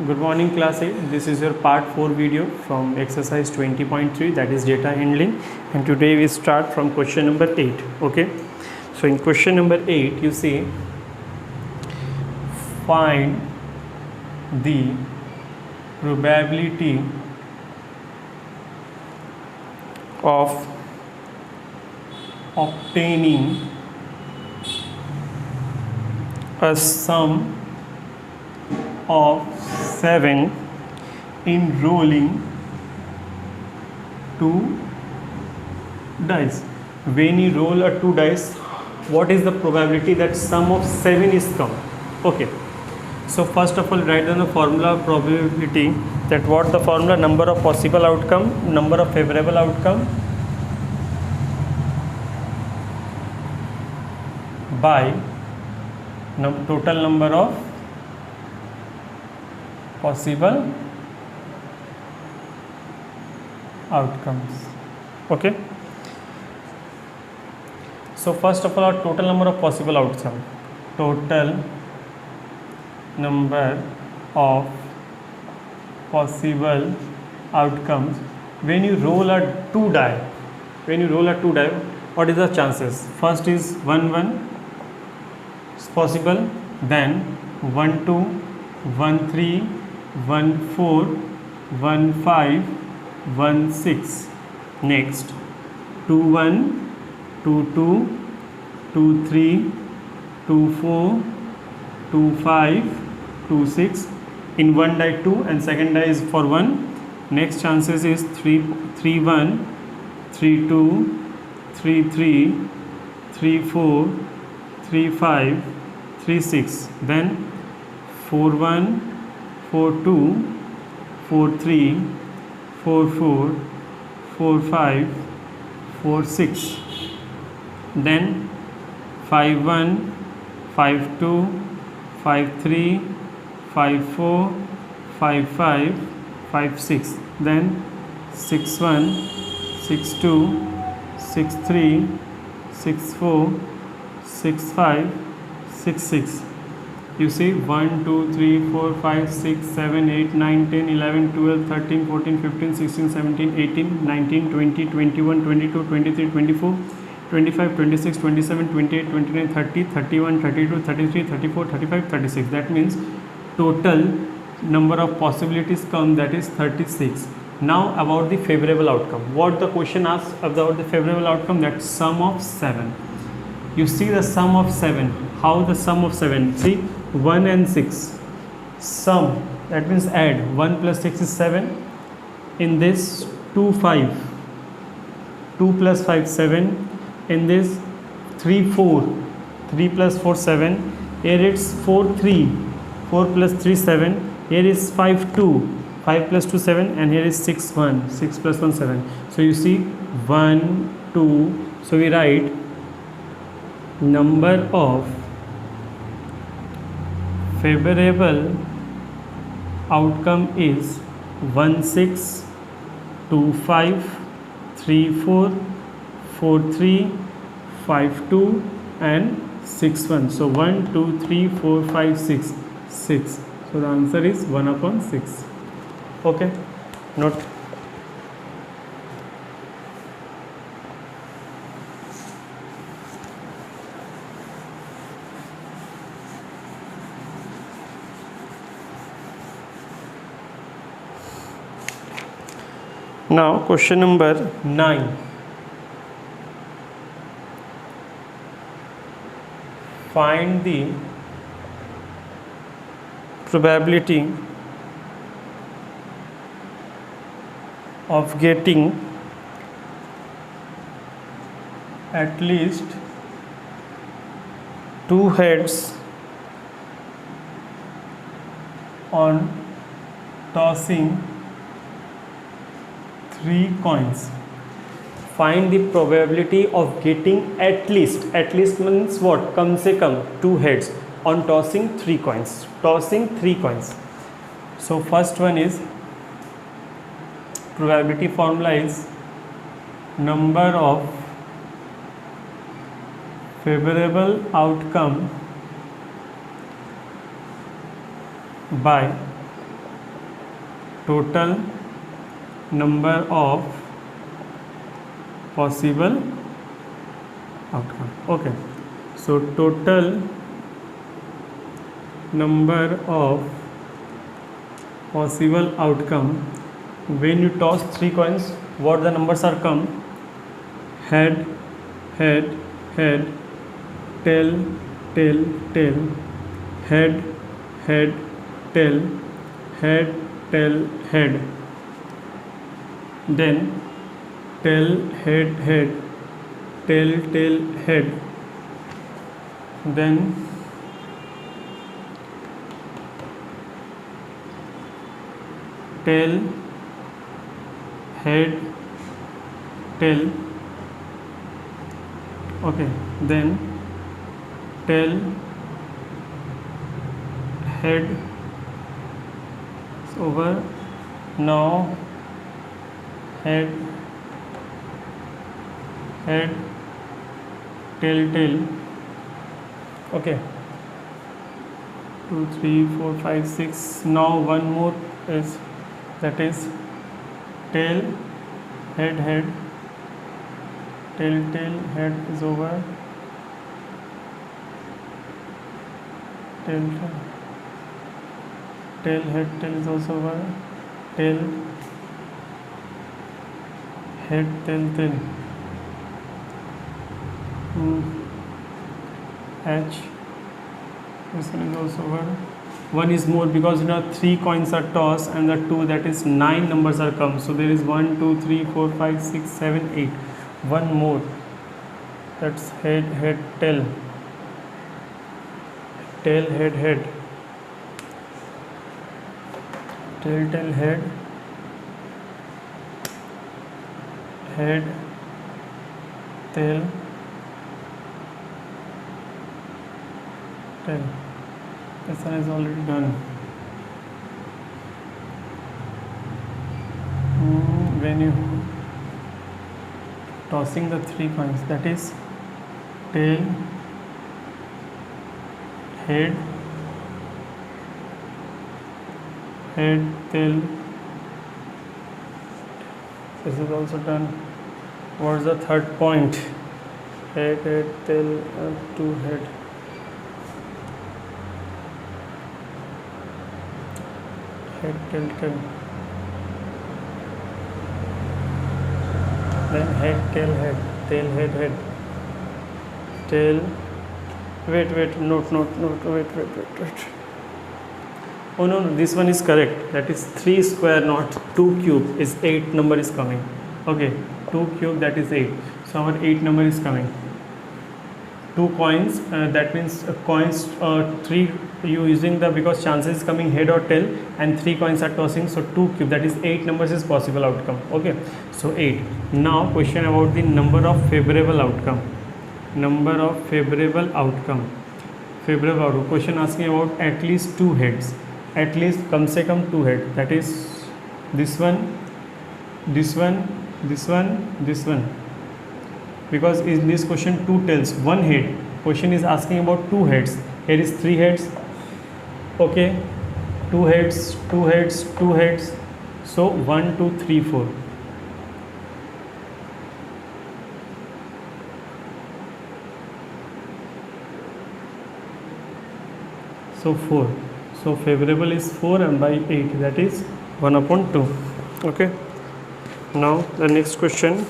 Good morning class 8. This is your part 4 video from exercise 20.3, that is data handling, and today we start from question number 8. Okay, so in question number 8 you see, find the probability of obtaining a sum of 7 in rolling 2 dice. When you roll a 2 dice, what is the probability that sum of 7 is come? Okay, so first of all write down the formula of probability, that what the formula, number of possible outcome, number of favorable outcome by total number of possible outcomes. Okay, so first of all, our total number of possible outcome, total number of possible outcomes. When you roll a 2 die, what is the chances? First is 1 1 is possible, then 1 2, 1 3, 1 4, 1 5, 1 6. Next 2 1, 2 2, 2 3, 2 4, 2 5, 2 6. In one die 2 and second die is for 1. Next chances is 3 3 1, 3 2, 3 3, 3 4, 3 5, 3 6. Then 4 1, 4 2, 4 3, 4 4, 4 5, 4 6. Then 5 1, 5 2, 5 3, 5 4, 5 5, 5 6. Then 6 1, 6 2, 6 3, 6 4, 6 5, 6 6. You see 1 2 3 4 5 6 7 8 9 10 11 12 13 14 15 16 17 18 19 20 21 22 23 24 25 26 27 28 29 30 31 32 33 34 35 36. That means total number of possibilities come, that is 36. Now about the favorable outcome, what the question asks about the favorable outcome, that sum of 7. You see the sum of 7, how the sum of 7, see 1 and 6 sum, that means add 1 plus 6 is 7. In this 2 5, 2 plus 5 7. In this 3 4, 3 plus 4 7. Here it's 4 3, 4 plus 3 7. Here is 5 2, 5 plus 2 7. And here is 6 1, 6 plus 1 7. So you see 1 2. So we write number of favorable outcome is 1 6, 2 5, 3 4, 4 3, 5 2 and 6 1. So 1 2 3 4 5 6, 6. So the answer is 1 upon 6. Okay, note. Now question number 9. Find the probability of getting at least 2 heads on tossing 3 coins. Find the probability of getting at least means what? Kam se kam 2 heads on tossing 3 coins. So first one is, probability formula is number of favorable outcome by total number of possible outcome. Okay, so total number of possible outcome when you toss 3 coins, what the numbers are come? Head, head, head, tail, tail, tail, head, head, tail, head, tail, head, then tail, head, head, tail, tail, head, then tail, head, tail, okay, then tail, head, it's over. Now head, head, tail, tail, okay, 2 3 4 5 6. Now one more is, that is tail, head, head, tail, tail, head is over, tail, tail, tail, head, tail is also over, tail, head, tail, tail, H, this one is also over. One is more because 3 coins are tossed and the 2, that is 9 numbers are come. So there is 1 2 3 4 5 6 7 8. One more, that's head, head, tail, tail, head, head, tail, tail, head, head, tail, tail. This one is already done. When you tossing the 3 coins, that is tail, head, head, tail. This is also done. What's the third point? Head, head, tail, 2 head. Head, tail, tail. Then head, tail, head, tail, head, head, tail. Wait, note, wait. Oh no, this one is correct. That is 3 square, not 2 cube. Is 8 number is coming. Okay, 2 cube, that is 8. So our 8 number is coming. 2 coins. That means coins 3. You using the, because chances is coming head or tail, and 3 coins are tossing, so 2 cube, that is 8 numbers is possible outcome. Okay, so 8. Now question about the number of favorable outcome. Number of favorable outcome. Favorable outcome. Question asking about at least 2 heads. At least कम से कम 2 head. That is this one, this one, this one, this one. Because in this question 2 tails, 1 head. Question is asking about 2 heads. Here is 3 heads. Okay, 2 heads, 2 heads, 2 heads. So 1 2 3 4. So 4. So favorable is 4 and by 8, that is 1/2. Okay. Now the next question.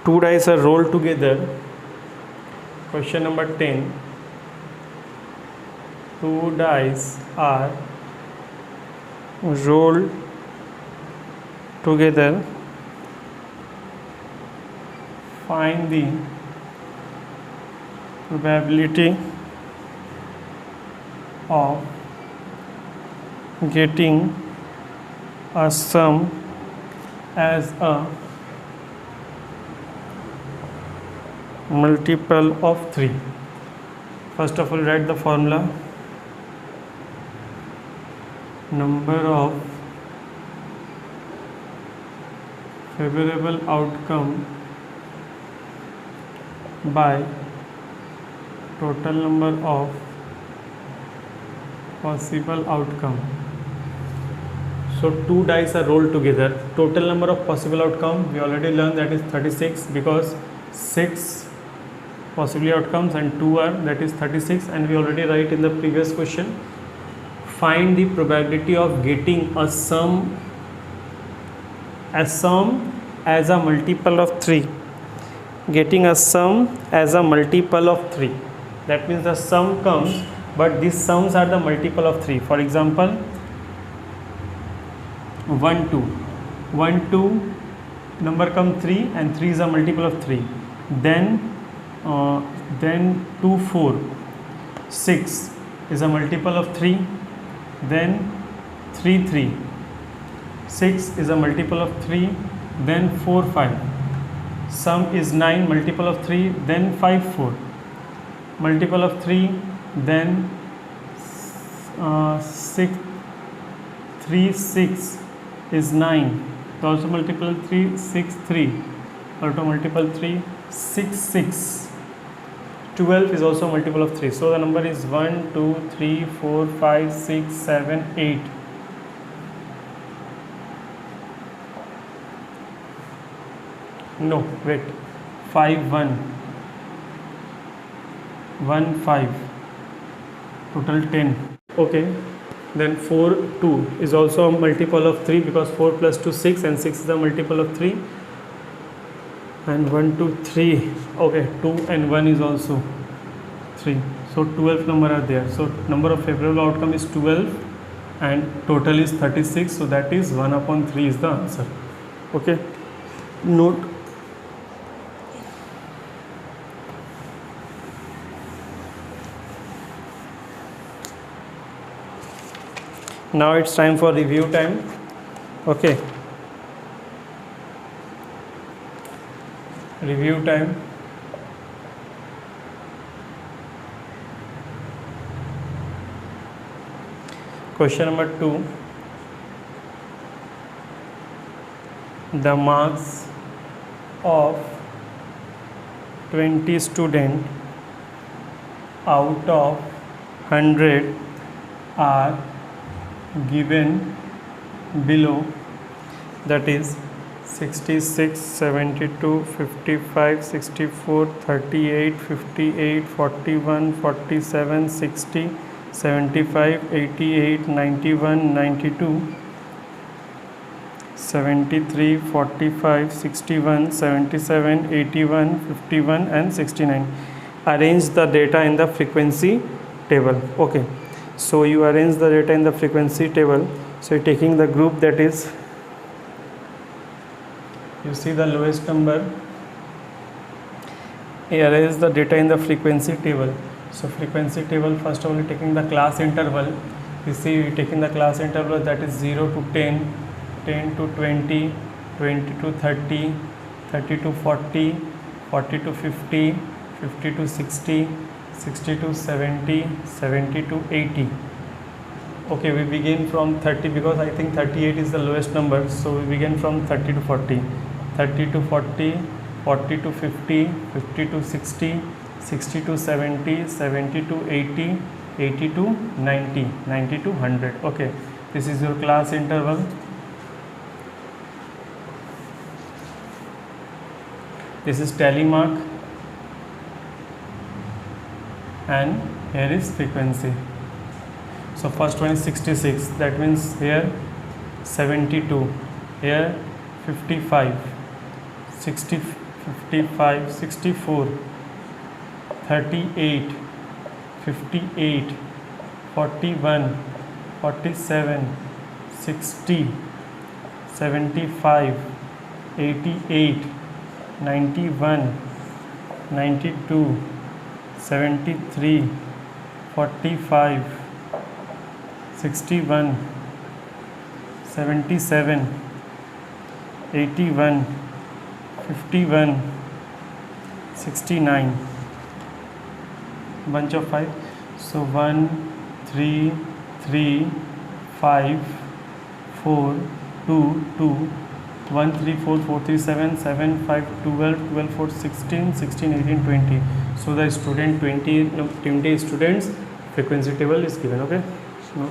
Two dice are rolled together. Question number 10. 2 dice are rolled together. Find the probability of getting a sum as a multiple of 3. First of all, write the formula. Number of favorable outcome by total number of possible outcome. So two dice are rolled together. Total number of possible outcome we already learned, that is 36, because 6 possibly outcomes and 2 are, that is 36, and we already write in the previous question. Find the probability of getting a sum as a multiple of 3. Getting a sum as a multiple of 3. That means the sum comes, but these sums are the multiple of 3. For example, 1 2 1 2 number come 3 and 3 is a multiple of 3. Then 2 4 6 is a multiple of 3. Then 3 3 6 is a multiple of 3. Then 4 5 sum is 9, multiple of 3. Then 5 4 multiple of 3. Then 6 3 6 is 9, also multiple 3. 6 3 also multiple 3. 6 6 12 is also multiple of 3. So the number is 1 2 3 4 5 6 7 8. No, wait, 5 1 1 5, total 10. Okay, then 4 2 is also a multiple of 3, because 4 plus 2 6 and 6 is a multiple of 3. And 1 2 3, okay, 2 and 1 is also 3. So 12 number are there. So number of favorable outcome is 12 and total is 36. So that is 1/3 is the answer. Okay, note. Now it's time for review time. Okay, review time. Question number 2. The marks of 20 students out of 100 are given below, that is 66 72 55 64 38 58 41 47 60 75 88 91 92 73 45 61 77 81 51 and 69. Arrange the data in the frequency table. Okay, so you arrange the data in the frequency table. So you're taking the group, that is, you see the lowest number, you arrange the data in the frequency table. So frequency table, first of all, taking the class interval. You see, you're taking the class interval, that is 0 to 10, 10 to 20, 20 to 30, 30 to 40, 40 to 50, 50 to 60, 60 to 70, 70 to 80. Okay, we begin from 30 because I think 38 is the lowest number. So we begin from 30 to 40, 30 to 40, 40 to 50, 50 to 60, 60 to 70, 70 to 80, 80 to 90, 90 to 100. Okay, this is your class interval. This is tally mark, and here is frequency. So first one is 66, that means here 72, here 55, 60, 55, 64, 38, 58, 41, 47, 60, 75, 88, 91, 92, 73, 45, 61, 77, 81, 51, 69. Bunch of 5. So 1, 3, 3, 5, 4, 2, 2, 1 3 4 4 3 7 7 5 12 12 4 16 16 18 20. So the student 20 students frequency table is given. Okay, so